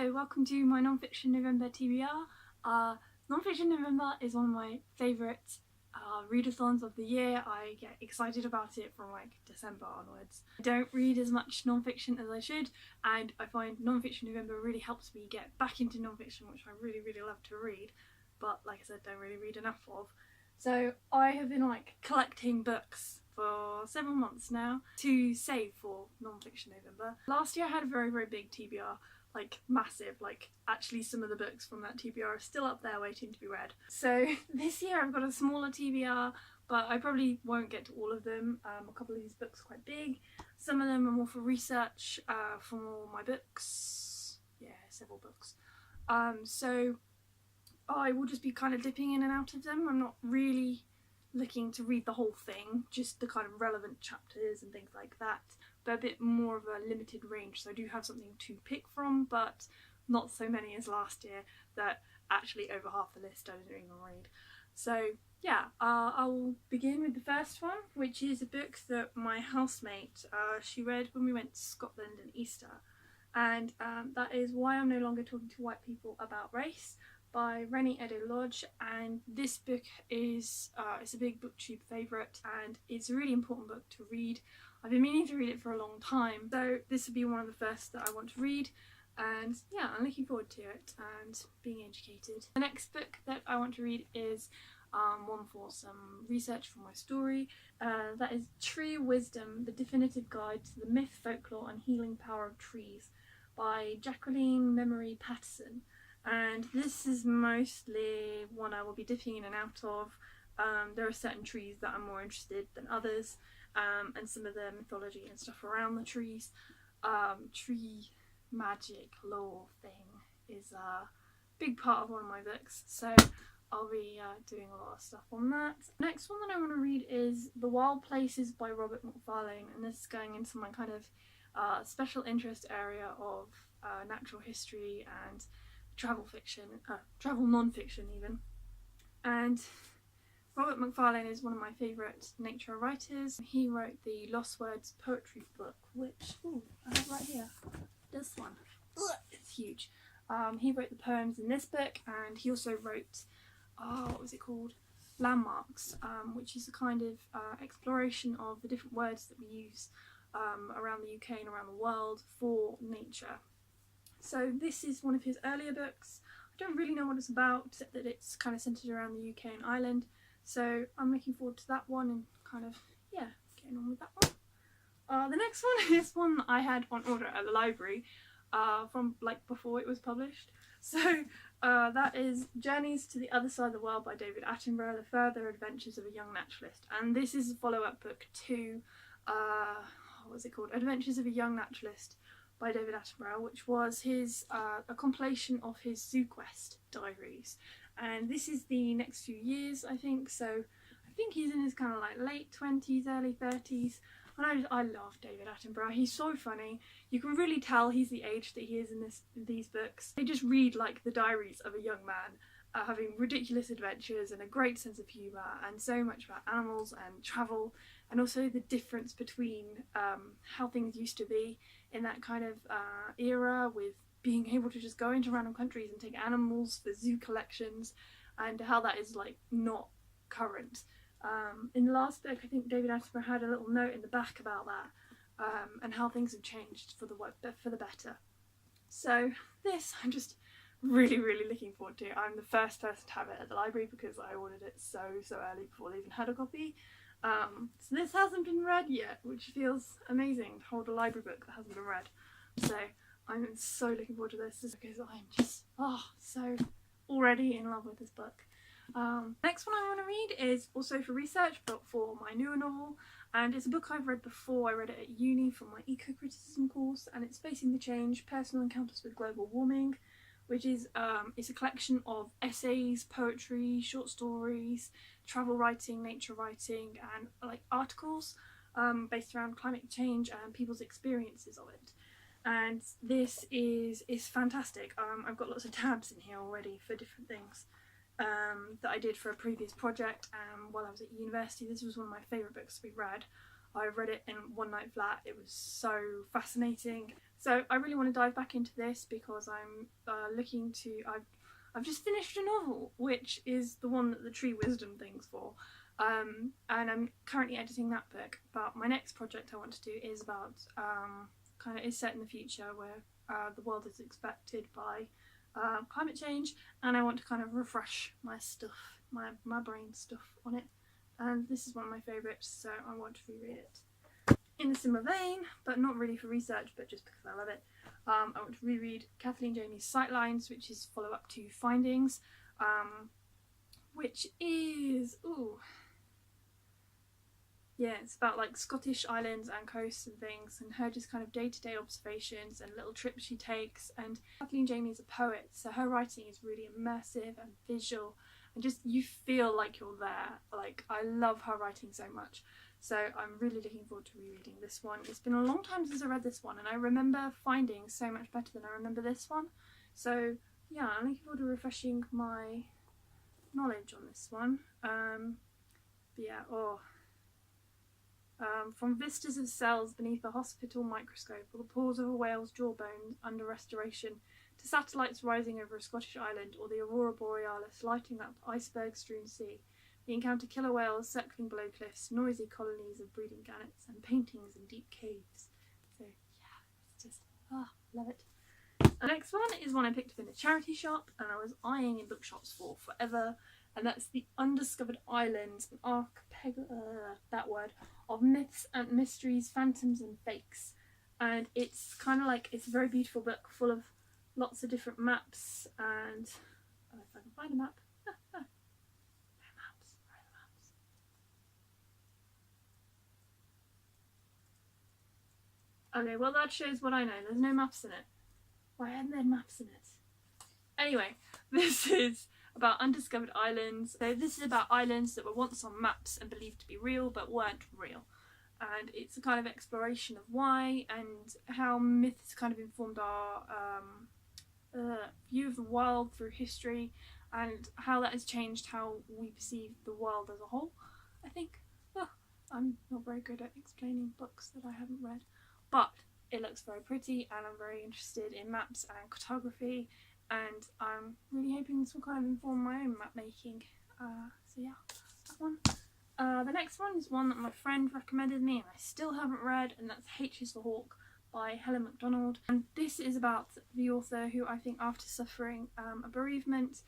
Hello, welcome to my non-fiction November TBR. Non-fiction November is one of my favourite readathons of the year. I get excited about it from like December onwards. I don't read as much non-fiction as I should, and I find non-fiction November really helps me get back into non-fiction, which I really love to read, but like I said, don't really read enough of. So I have been like collecting books for several months now to save for non-fiction November. Last year I had a very big TBR, like massive, like actually some of the books from that TBR are still up there waiting to be read. So this year I've got a smaller TBR, but I probably won't get to all of them. A couple of these books are quite big. Some of them are more for research for all my books. Yeah, several books. So I will just be kind of dipping in and out of them. I'm not really looking to read the whole thing, just the kind of relevant chapters and things like that, but a bit more of a limited range, so I do have something to pick from, but not so many as last year that actually over half the list I didn't even read. So yeah, I'll begin with the first one, which is a book that my housemate, she read when we went to Scotland in Easter, and that is Why I'm No Longer Talking to White People About Race by Rennie Edo-Lodge. And this book is it's a big booktube favourite, and it's a really important book to read. I've been meaning to read it for a long time, so this will be one of the first that I want to read, and yeah, I'm looking forward to it and being educated. The next book that I want to read is one for some research for my story. That is Tree Wisdom, The Definitive Guide to the Myth, Folklore and Healing Power of Trees by Jacqueline Patterson. And this is mostly one I will be dipping in and out of. There are certain trees that I'm more interested than others, and some of the mythology and stuff around the trees. Tree magic lore thing is a big part of one of my books, so I'll be doing a lot of stuff on that. Next one that I want to read is The Wild Places by Robert Macfarlane, and this is going into my kind of special interest area of natural history and travel fiction, travel non-fiction even. And Robert Macfarlane is one of my favourite nature writers. He wrote the Lost Words poetry book, which I have right here. This one. It's huge. He wrote the poems in this book, and he also wrote, what was it called? Landmarks, which is a kind of exploration of the different words that we use around the UK and around the world for nature. So this is one of his earlier books. I don't really know what it's about, except that it's kind of centred around the UK and Ireland. So I'm looking forward to that one and kind of, yeah, getting on with that one. The next one is one that I had on order at the library from like before it was published. So that is Journeys to the Other Side of the World by David Attenborough, The Further Adventures of a Young Naturalist. And this is a follow-up book to, what was it called? Adventures of a Young Naturalist by David Attenborough, which was his a compilation of his Zoo Quest diaries, and this is the next few years, I think. So I think he's in his kind of like late 20s, early 30s, and I love David Attenborough. He's so funny. You can really tell he's the age that he is in these books. They just read like the diaries of a young man having ridiculous adventures and a great sense of humour, and so much about animals and travel, and also the difference between how things used to be in that kind of era, with being able to just go into random countries and take animals for zoo collections, and how that is like not current. In the last book, I think David Attenborough had a little note in the back about that, and how things have changed for the better. So this I'm just really looking forward to. I'm the first person to have it at the library because I ordered it so early before they even had a copy. So this hasn't been read yet, which feels amazing to hold a library book that hasn't been read. So I'm so looking forward to this because I'm just so already in love with this book. Next one I want to read is also for research, but for my newer novel, and it's a book I've read before. I read it at uni for my eco-criticism course, and it's Facing the Change: Personal Encounters with Global Warming, which is it's a collection of essays, poetry, short stories, travel writing, nature writing, and like articles based around climate change and people's experiences of it. And this is fantastic. I've got lots of tabs in here already for different things that I did for a previous project while I was at university. This was one of my favourite books to be read. I read it in one night flat. It was so fascinating, So I really want to dive back into this because I'm looking to. I've just finished a novel, which is the one that the Tree Wisdom thing's for, and I'm currently editing that book. But my next project I want to do is about kind of is set in the future where the world is affected by climate change, and I want to kind of refresh my stuff, my brain stuff on it. And this is one of my favourites, so I want to reread it. In a similar vein, but not really for research, but just because I love it, I want to reread Kathleen Jamie's Sightlines, which is follow-up to Findings, which is, yeah, it's about like Scottish islands and coasts and things, and her just kind of day-to-day observations and little trips she takes. And Kathleen Jamie is a poet, so her writing is really immersive and visual, and just you feel like you're there. Like, I love her writing so much. So I'm really looking forward to rereading this one. It's been a long time since I read this one, and I remember Findings so much better than I remember this one. So yeah, I'm looking forward to refreshing my knowledge on this one. But yeah, from vistas of cells beneath a hospital microscope, or the pores of a whale's jawbone under restoration, to satellites rising over a Scottish island, or the aurora borealis lighting up iceberg-strewn sea. We encounter killer whales circling below cliffs, noisy colonies of breeding gannets, and paintings in deep caves. So yeah, it's just, love it. The next one is one I picked up in a charity shop, and I was eyeing in bookshops for forever, and that's the Undiscovered Isands, an archipelago, of myths and mysteries, phantoms and fakes. And it's kind of like, it's a very beautiful book full of lots of different maps, and if I can find a map. Okay, well that shows what I know. There's no maps in it. Why aren't there maps in it? Anyway, this is about undiscovered islands. So this is about islands that were once on maps and believed to be real but weren't real. And it's a kind of exploration of why and how myths kind of informed our view of the world through history, and how that has changed how we perceive the world as a whole, I think. I'm not very good at explaining books that I haven't read. But it looks very pretty, and I'm very interested in maps and cartography, and I'm really hoping this will kind of inform my own map making. So yeah, that one. The next one is one that my friend recommended me and I still haven't read, and that's H is for Hawk by Helen Macdonald. And this is about the author who, I think after suffering a bereavement,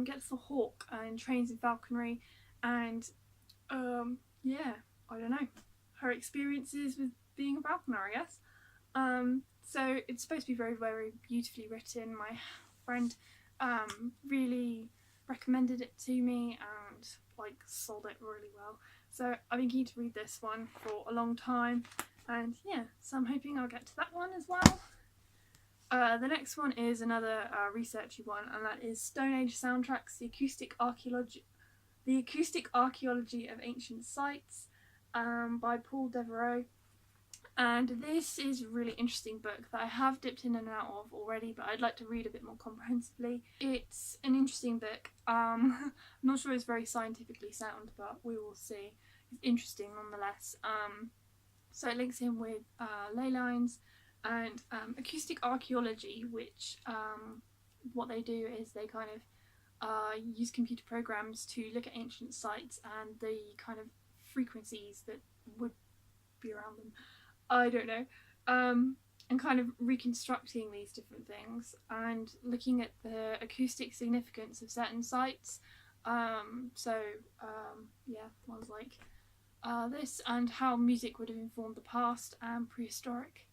gets the hawk and trains in falconry, and yeah, I don't know, her experiences with being a falconer, I guess. So it's supposed to be very, very beautifully written. My friend really recommended it to me and like sold it really well. So I've been keen to read this one for a long time, and yeah, so I'm hoping I'll get to that one as well. The next one is another researchy one, and that is Stone Age Soundtracks: The Acoustic Archaeology of Ancient Sites by Paul Devereaux. And this is a really interesting book that I have dipped in and out of already, but I'd like to read a bit more comprehensively. It's an interesting book. I'm not sure it's very scientifically sound, but we will see. It's interesting nonetheless. So it links in with ley lines and acoustic archaeology, which what they do is they kind of use computer programs to look at ancient sites and the kind of frequencies that would be around them. I don't know, and kind of reconstructing these different things and looking at the acoustic significance of certain sites. Yeah, ones like this, and how music would have informed the past and prehistoric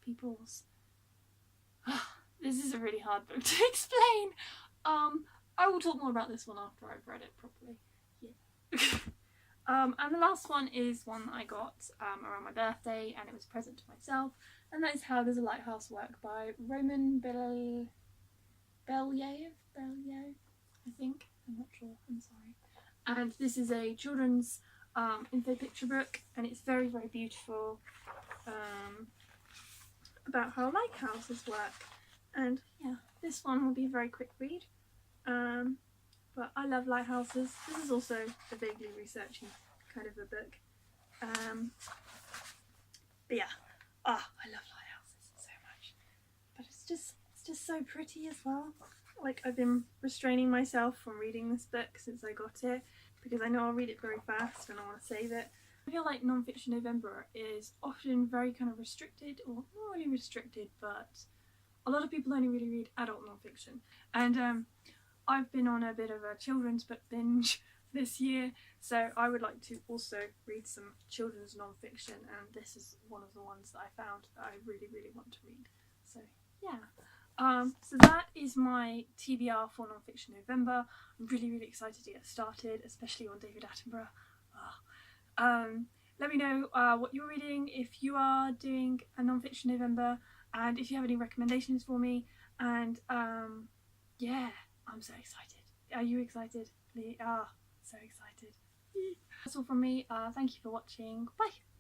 peoples. This is a really hard book to explain. I will talk more about this one after I've read it properly. Yeah. And the last one is one that I got around my birthday, and it was a present to myself, and that is How Does a Lighthouse Work by Roman Belyaev, I think. I'm not sure, I'm sorry. And this is a children's info picture book, and it's very, very beautiful, about how lighthouses work. And yeah, this one will be a very quick read. But I love lighthouses. This is also a vaguely researchy kind of a book. But yeah, I love lighthouses so much. But it's just so pretty as well. Like, I've been restraining myself from reading this book since I got it, because I know I'll read it very fast and I want to save it. I feel like non-fiction November is often very kind of restricted, or not really restricted, but a lot of people only really read adult non-fiction. And I've been on a bit of a children's book binge this year, so I would like to also read some children's non-fiction, and this is one of the ones that I found that I really, really want to read. So yeah. So that is my TBR for non-fiction November. I'm really, really excited to get started, especially on David Attenborough. Let me know what you're reading, if you are doing a non-fiction November, and if you have any recommendations for me. And yeah, I'm so excited. Are you excited? So excited. That's all from me. Thank you for watching. Bye.